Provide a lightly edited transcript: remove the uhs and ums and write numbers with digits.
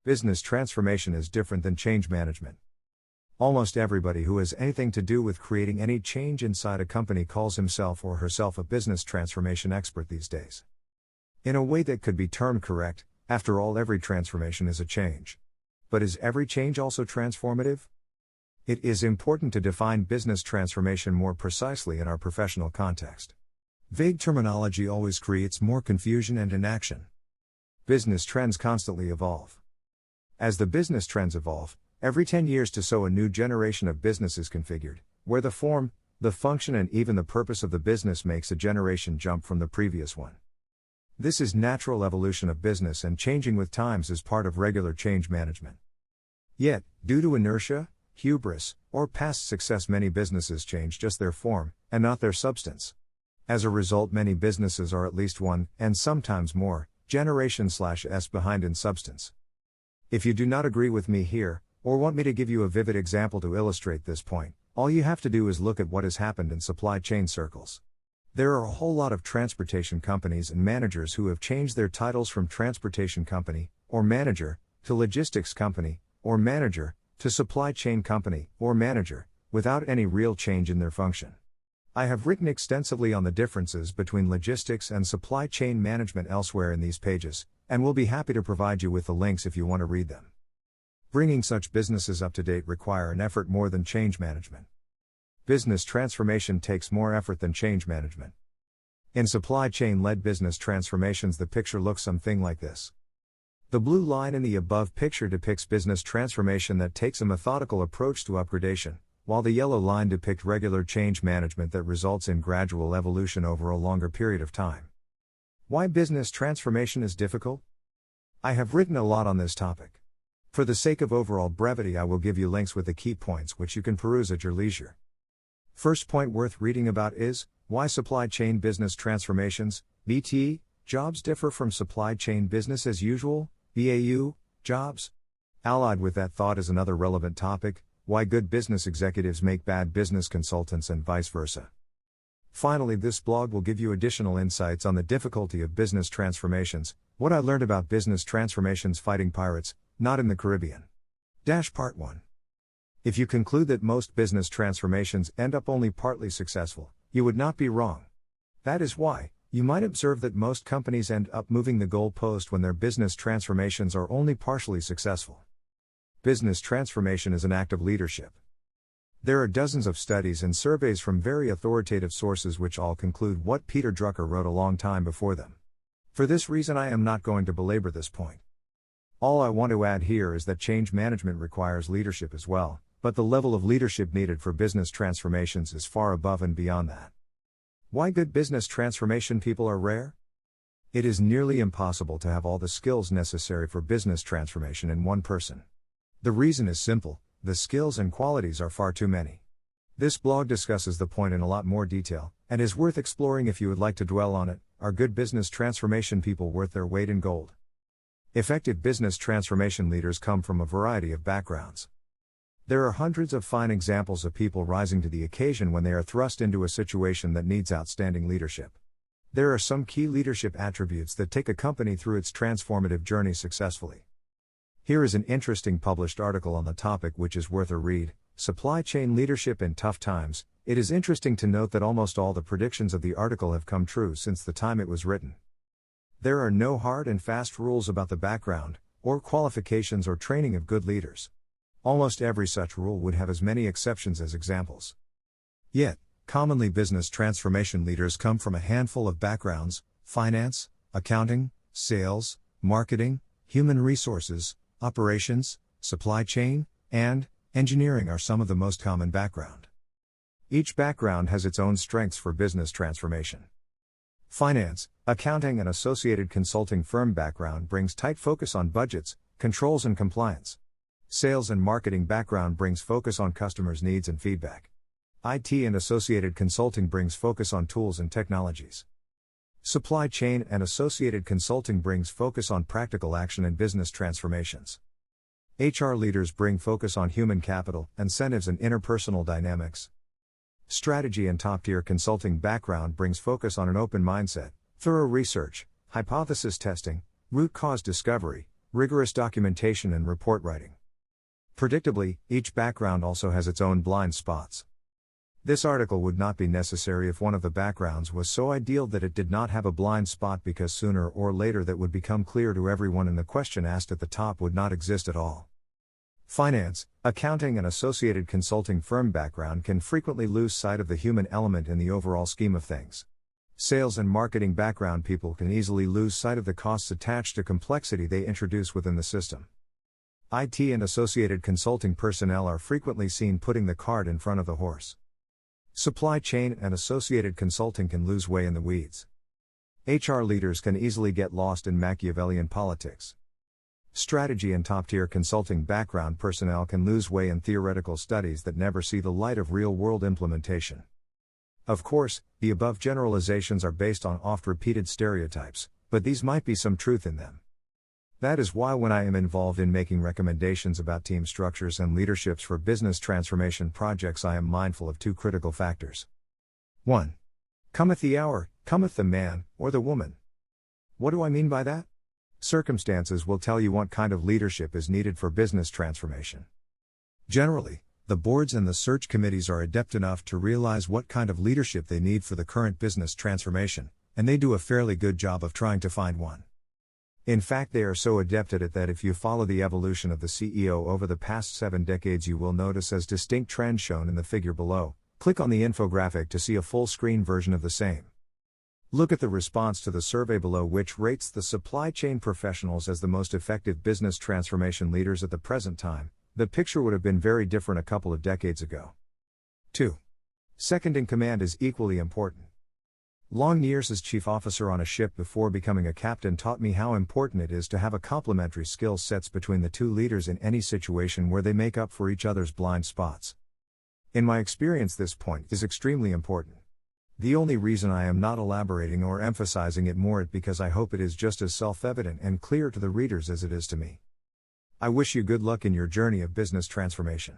Business transformation is different than change management. Almost everybody who has anything to do with creating any change inside a company calls himself or herself a business transformation expert these days. In a way that could be termed correct, after all, every transformation is a change. But is every change also transformative? It is important to define business transformation more precisely in our professional context. Vague terminology always creates more confusion and inaction. Business trends constantly evolve. As the business trends evolve, every 10 years to so a new generation of business is configured, where the form, the function and even the purpose of the business makes a generation jump from the previous one. This is natural evolution of business, and changing with times is part of regular change management. Yet, due to inertia, hubris, or past success, many businesses change just their form, and not their substance. As a result, many businesses are at least one, and sometimes more, generation/s behind in substance. If you do not agree with me here, or want me to give you a vivid example to illustrate this point, all you have to do is look at what has happened in supply chain circles. There are a whole lot of transportation companies and managers who have changed their titles from transportation company, or manager, to logistics company, or manager, to supply chain company, or manager, without any real change in their function. I have written extensively on the differences between logistics and supply chain management elsewhere in these pages, and will be happy to provide you with the links if you want to read them. Bringing such businesses up to date require an effort more than change management. Business transformation takes more effort than change management. In supply chain-led business transformations, the picture looks something like this. The blue line in the above picture depicts business transformation that takes a methodical approach to upgradation, while the yellow line depicts regular change management that results in gradual evolution over a longer period of time. Why business transformation is difficult? I have written a lot on this topic. For the sake of overall brevity, I will give you links with the key points which you can peruse at your leisure. First point worth reading about is, why supply chain business transformations, BT, jobs differ from supply chain business as usual, BAU, jobs. Allied with that thought is another relevant topic, why good business executives make bad business consultants and vice versa. Finally, this blog will give you additional insights on the difficulty of business transformations, what I learned about business transformations fighting pirates, not in the Caribbean. Part 1. If you conclude that most business transformations end up only partly successful, you would not be wrong. That is why, you might observe that most companies end up moving the goalpost when their business transformations are only partially successful. Business transformation is an act of leadership. There are dozens of studies and surveys from very authoritative sources which all conclude what Peter Drucker wrote a long time before them. For this reason, I am not going to belabor this point. All I want to add here is that change management requires leadership as well, but the level of leadership needed for business transformations is far above and beyond that. Why good business transformation people are rare? It is nearly impossible to have all the skills necessary for business transformation in one person. The reason is simple: the skills and qualities are far too many. This blog discusses the point in a lot more detail, and is worth exploring if you would like to dwell on it. Are good business transformation people worth their weight in gold? Effective business transformation leaders come from a variety of backgrounds. There are hundreds of fine examples of people rising to the occasion when they are thrust into a situation that needs outstanding leadership. There are some key leadership attributes that take a company through its transformative journey successfully. Here is an interesting published article on the topic which is worth a read: Supply Chain Leadership in Tough Times. It is interesting to note that almost all the predictions of the article have come true since the time it was written. There are no hard and fast rules about the background, or qualifications or training of good leaders. Almost every such rule would have as many exceptions as examples. Yet, commonly business transformation leaders come from a handful of backgrounds: finance, accounting, sales, marketing, human resources, operations, supply chain, and engineering are some of the most common background. Each background has its own strengths for business transformation. Finance, accounting and associated consulting firm background brings tight focus on budgets, controls and compliance. Sales and marketing background brings focus on customers' needs and feedback. IT and associated consulting brings focus on tools and technologies. Supply chain and associated consulting brings focus on practical action and business transformations. HR leaders bring focus on human capital, incentives and interpersonal dynamics. Strategy and top-tier consulting background brings focus on an open mindset, thorough research, hypothesis testing, root cause discovery, rigorous documentation and report writing. Predictably, each background also has its own blind spots. This article would not be necessary if one of the backgrounds was so ideal that it did not have a blind spot, because sooner or later that would become clear to everyone and the question asked at the top would not exist at all. Finance, accounting and associated consulting firm background can frequently lose sight of the human element in the overall scheme of things. Sales and marketing background people can easily lose sight of the costs attached to complexity they introduce within the system. IT and associated consulting personnel are frequently seen putting the cart in front of the horse. Supply chain and associated consulting can lose way in the weeds. HR leaders can easily get lost in Machiavellian politics. Strategy and top-tier consulting background personnel can lose way in theoretical studies that never see the light of real-world implementation. Of course, the above generalizations are based on oft-repeated stereotypes, but these might be some truth in them. That is why when I am involved in making recommendations about team structures and leaderships for business transformation projects, I am mindful of two critical factors. 1. Cometh the hour, cometh the man, or the woman. What do I mean by that? Circumstances will tell you what kind of leadership is needed for business transformation. Generally, the boards and the search committees are adept enough to realize what kind of leadership they need for the current business transformation, and they do a fairly good job of trying to find one. In fact, they are so adept at it that if you follow the evolution of the CEO over the past 7 decades, you will notice as distinct trends shown in the figure below. Click on the infographic to see a full screen version of the same. Look at the response to the survey below, which rates the supply chain professionals as the most effective business transformation leaders at the present time. The picture would have been very different a couple of decades ago. 2. Second in command is equally important. Long years as chief officer on a ship before becoming a captain taught me how important it is to have a complementary skill sets between the two leaders in any situation where they make up for each other's blind spots. In my experience, this point is extremely important. The only reason I am not elaborating or emphasizing it more is because I hope it is just as self-evident and clear to the readers as it is to me. I wish you good luck in your journey of business transformation.